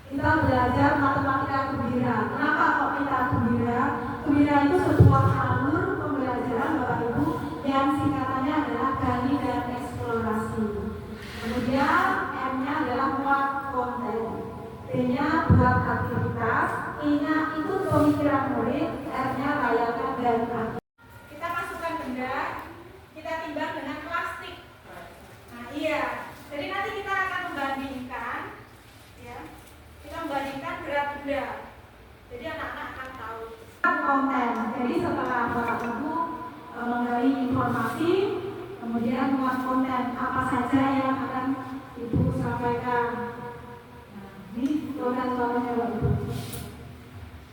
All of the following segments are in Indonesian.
Kita belajar matematika gembira. Kenapa kok kita gembira? Gembira itu sebuah alur pembelajaran Bapak Ibu yang singkatannya adalah gali dan eksplorasi. Kemudian M-nya adalah muat konten, D-nya buat aktivitas, I-nya ikut pemikiran murid, R-nya layakan dan aktif. Kita masukkan benda, kita timbang dengan plastik. Nah iya, jadi nanti kita akan membandingkan, ya, kita membandingkan berat benda. Jadi anak-anak akan tahu konten. Jadi setelah Bapak Ibu menggali informasi, kemudian muat konten apa saja yang akan Ibu sampaikan. Nah, ini konten-kontennya Bapak Ibu.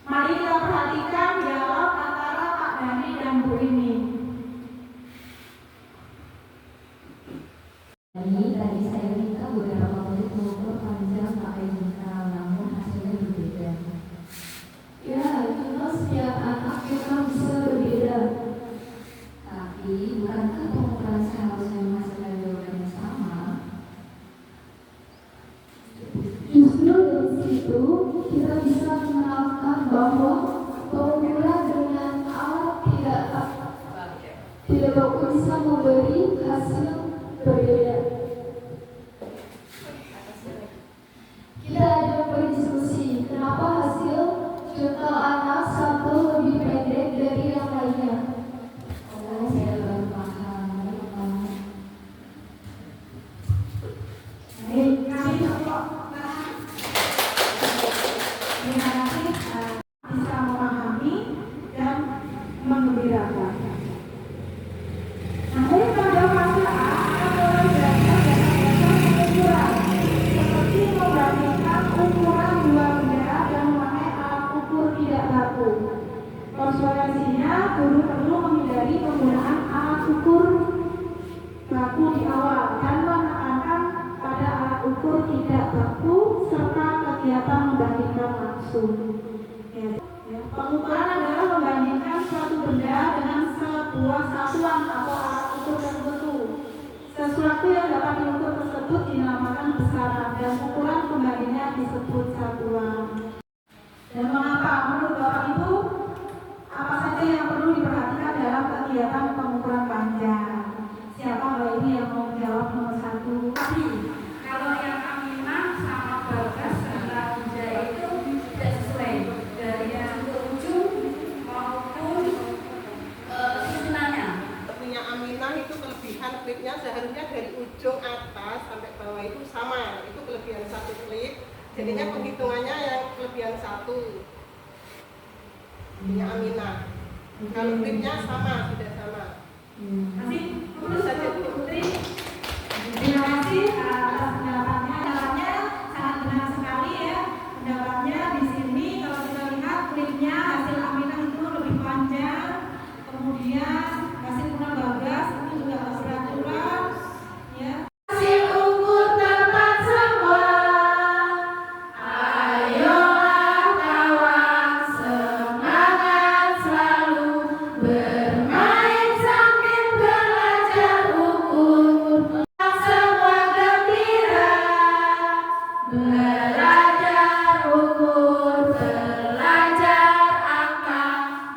Mari kita perhatikan dialog antara Pak Dhani dan Bu Rini. Tadi saya minta beberapa menit mengukur panjang pakai jengkal, namun hasilnya berbeda. Ya, memang setiap anak memang bisa berbeda. Tapi bukankah pengukuran seharusnya menghasilkan jawaban yang sama? Justru dari situ kita bisa mengenalkan bahwa pengukuran dengan alat tidak bisa memberi hasil berbeda. Kita ada berdiskusi kenapa hasil jengkal anak satu lebih pendek dari yang lainnya. Oh, saya baru paham. Baik, kami contoh. Terima kasih bisa memahami dan menggembirakan. Nah, pada fase A, kita mulai belajar dengan ukuran, seperti membandingkan ukuran dua benda yang memakai alat ukur tidak baku. Konsekuensinya, guru perlu menghindari penggunaan alat ukur baku di awal dan menekankan pada alat ukur tidak baku serta kegiatan membandingkan langsung. Pengukuran adalah membandingkan suatu benda dengan sebuah satuan atau alat ukur tertentu. Sesuatu yang dapat diukur tersebut dinamakan besaran dan ukuran pembandingnya disebut satuan. Dan mengapa? Menurut Bapak Ibu, apa saja yang perlu diperhatikan dalam kegiatan pengukuran panjang? Siapa Mbak ini yang mau menjawab nomor 1? Tapi kalau yang Aminah sama Bagas serta Bunda itu tidak sesuai dari yang ujung maupun susunannya. Punya Aminah itu kelebihan klipnya seharusnya dari ujung atas sampai bawah itu sama, itu kelebihan satu klip. Jadinya penghitungannya yang kelebihan satu. Punya Aminah. Kalau klipnya sama, sudah sama. Kasih terus saja Putri. Terima kasih atas pendapatnya. Pendapatnya sangat benar sekali ya. Pendapatnya di sini kalau kita lihat klipnya hasil Aminah itu lebih panjang. Kemudian hasil Bunda Bagas itu juga beraturan ya. Hasil ukur tepat semua. Ayolah kawan, semangat selalu bermain sambil belajar ukur. Semua gembira belajar ukur, belajar angka,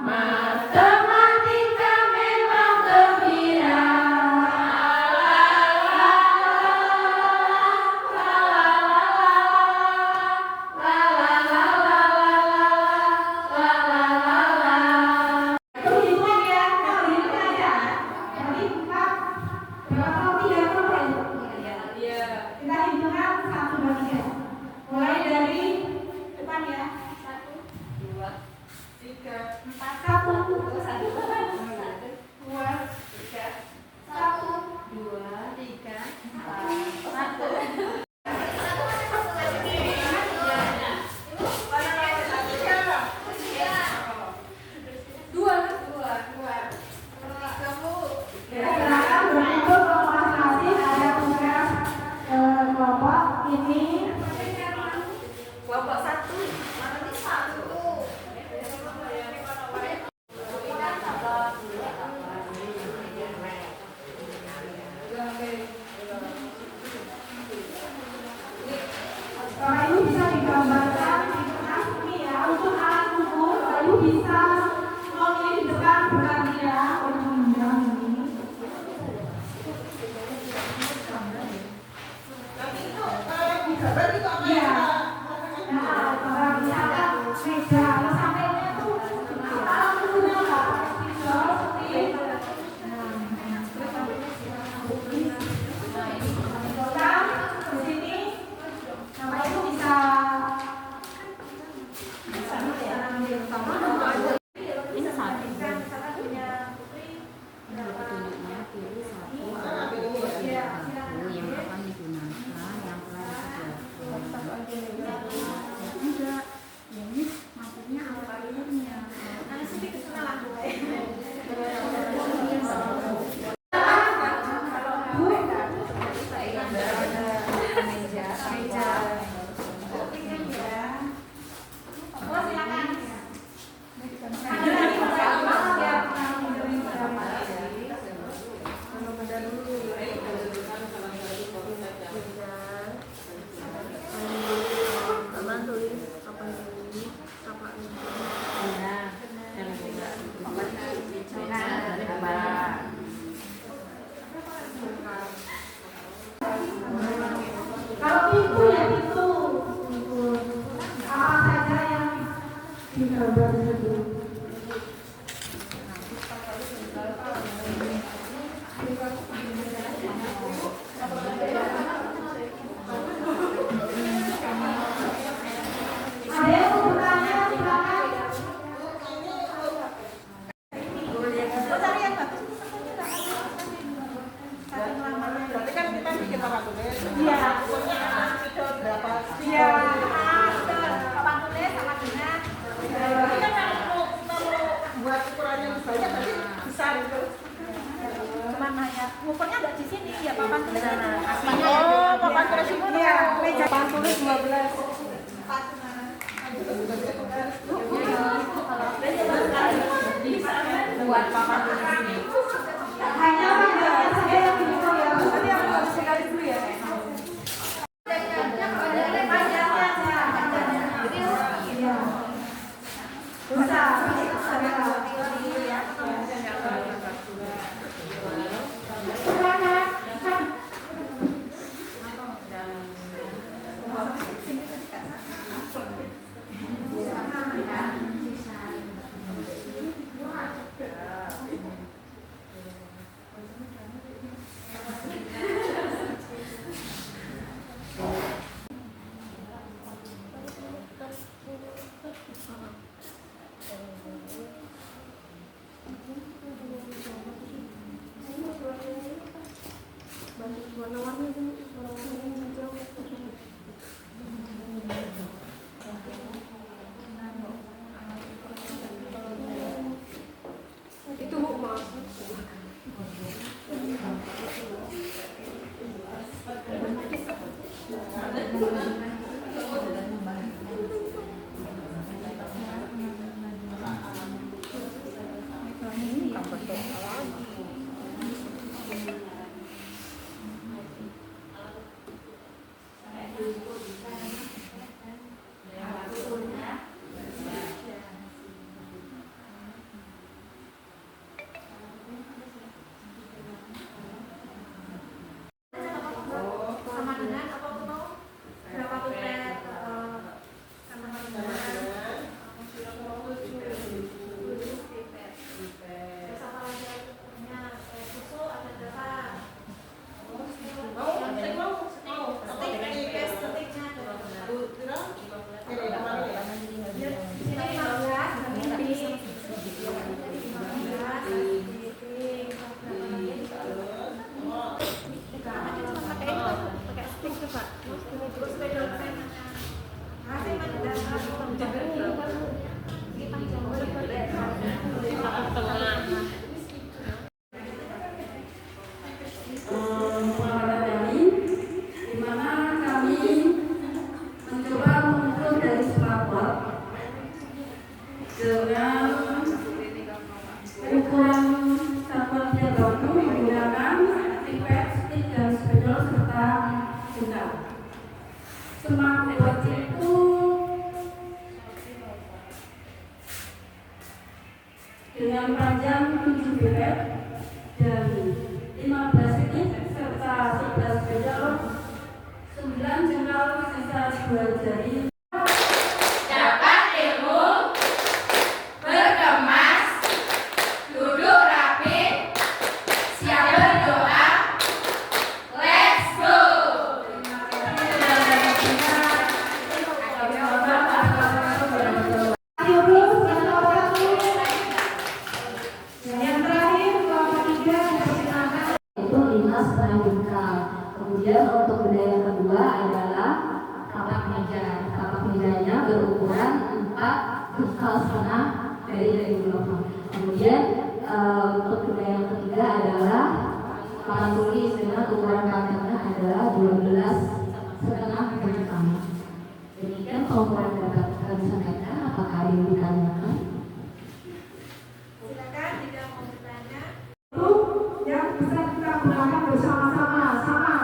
matematika memang gembira. Perhitungan ya, perhitungan aja. Jadi kita berapa 3 kita hitungan 1, 2, 3. Mulai digambarkan di kertas ini ya. Untuk alat ukur, Bayu bisa memilih di depan berarti ya untuk menunjang ini. Nanti itu di gambar itu apa Iya. ya? Nah, kalau misalkan meja, kalau sampainya tuh alat ukurnya nggak spidol seperti itu. Di sini nama itu bisa Ini satu. misalkan punya Petunjuknya pilih satu Nah, ambil ini ya. satu yang akan digunakan yang telah disediakan. Enggak, ini maksudnya alurnya. kalau pintu ya pintu apa saja yang digambar itu. Ada yang mau bertanya silakan. Berarti kan kita bikin papan tulis. Iya. Ukurnya spidol berapa? Iya. Papan tulis sama dengan. Berarti kan kalau kita mau buat ukuran yang banyak berarti besar gitu. Cuman hanya ngukurnya nggak di sini ya papan tulis itu. Oh, papan tulis itu Iya, meja papan tulis 12. Buat papan tulis ini. Hanya panjangnya saja yang pintu ya. Nanti aku harus sekali dulu ya. Panjangnya aja. Iya. Bisa. dari Dapat ilmu, berkemas, duduk rapi, siap berdoa. Let's go! yang terakhir kelompok 3 dipersilakan. Itu lintas penajungkal. Kemudian untuk budaya yang kedua adalah tapak meja. Tapak mejanya berukuran 4,5 dari ulama. Kemudian untuk budaya yang ketiga adalah papan tulis dengan ukuran panjangnya adalah 12,5 bentang. Demikian pengukuran dapat kami sampaikan. Apakah ada yang ditanyakan? Silakan jika mau bertanya. Itu yang bisa kita gunakan bersama-sama.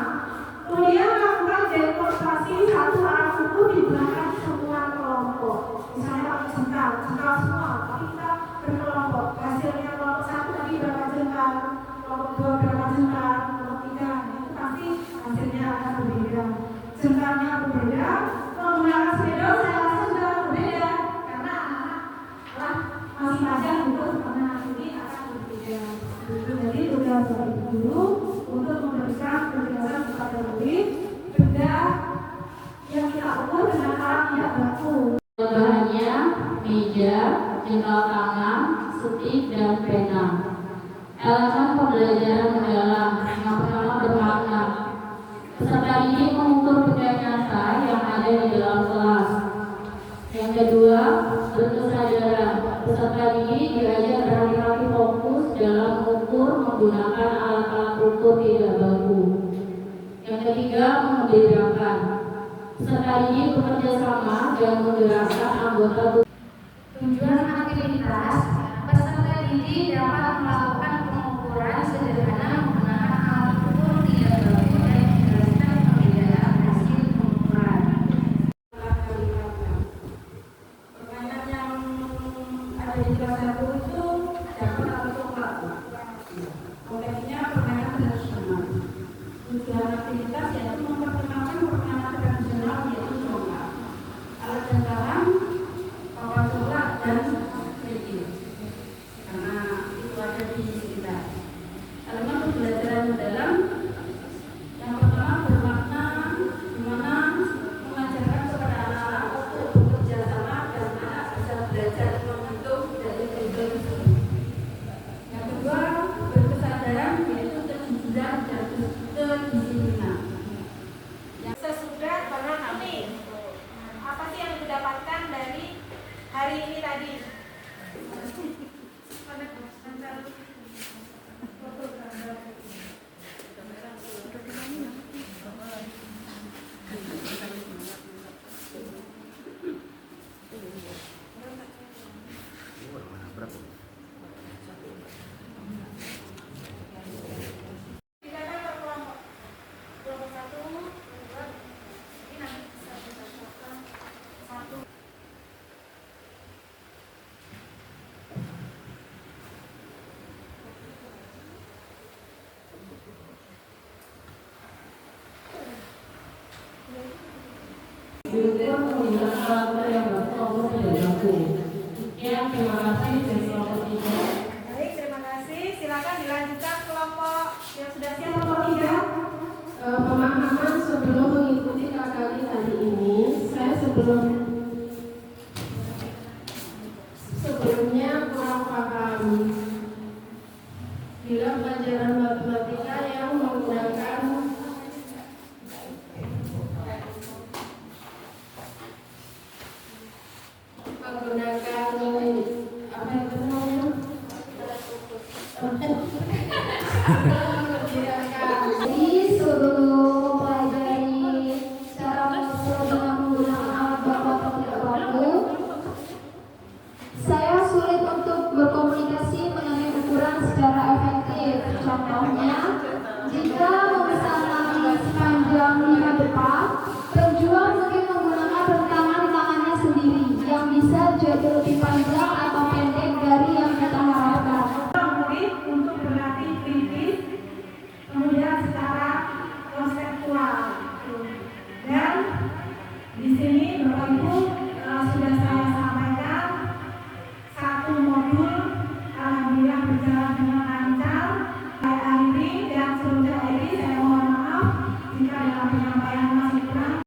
Kemudian lakukan demonstrasi satu arah buku di belakang semua kelompok. Misalnya jengkal semua, tapi kita berkelompok. Hasilnya kelompok 1 tadi berapa jengkal, kelompok 2 berapa jengkal, kelompok 3 itu pasti hasilnya akan berbeda. Jengkalnya berbeda, menggunakan spidol saya rasa juga berbeda karena anak-anak masing-masing butuh karena ini akan berbeda. Jadi tugas dari guru untuk memberikan penjelasan kepada murid benda yang kita ukur dengan alat tidak baku. Bahannya meja, jengkal tangan, stik, dan pena. Elemen pembelajaran adalah yang pertama bermakna. Peserta ini mengukur benda nyata yang ada di dalam kelas. Yang kedua, berkesadaran. Peserta ini diajar berhati-hati fokus dalam mengukur menggunakan alat-alat ukur tidak baku. Yang ketiga, membedakan. Peserta ini bekerja sama dan menggerakkan anggota tubuh. Tujuan aktivitas, peserta didik dapat melakukan pengukuran sederhana menggunakan alat ukur tidak baku dan menjelaskan perbedaan hasil pengukuran. Permainan yang ada di kelas 1 itu dapat atau coklat. Konteksnya permainan tradisional. Tujuan aktivitas yaitu memperkenalkan permainan tradisional yaitu coklat. Alat jangkauan, papan coklat dan meja. Karena itu ada di sekitar. Elemen pembelajaran dalam yang pertama bermakna di mana mengajarkan kepada anak-anak untuk bekerja sama dan anak bisa belajar menghitung dari tabel itu. Yang kedua berkesadaran yaitu kejujuran dan kedisiplinan. Sesudah memahami apa sih yang didapatkan dari hari ini tadi. Silakan per kelompok. Kelompok 1, 2, ini nanti bisa dibacakan 1. Diukur menggunakan alat yang baku maupun tidak baku. Sekian, terima kasih dari kelompok 3. Baik, terima kasih. Silakan dilanjutkan kelompok yang sudah siap. Kelompok 3 pemahaman sebelum mengikuti KKI hari ini. Saya sebelumnya kurang paham bila pelajaran matematika yang menggunakan apa itu namanya? Jadi sebelum mempelajari cara mengukur dengan menggunakan alat baku atau tidak baku, saya sulit untuk berkomunikasi mengenai ukuran secara efektif. Contohnya, jika memesan nasi sepanjang 5 depak, penjual mungkin menggunakan rentangan di tangannya sendiri yang bisa jadi lebih panjang atau pendek dari yang kita harapkan. Murid untuk berlatih kritis, kemudian secara konseptual, dan di sini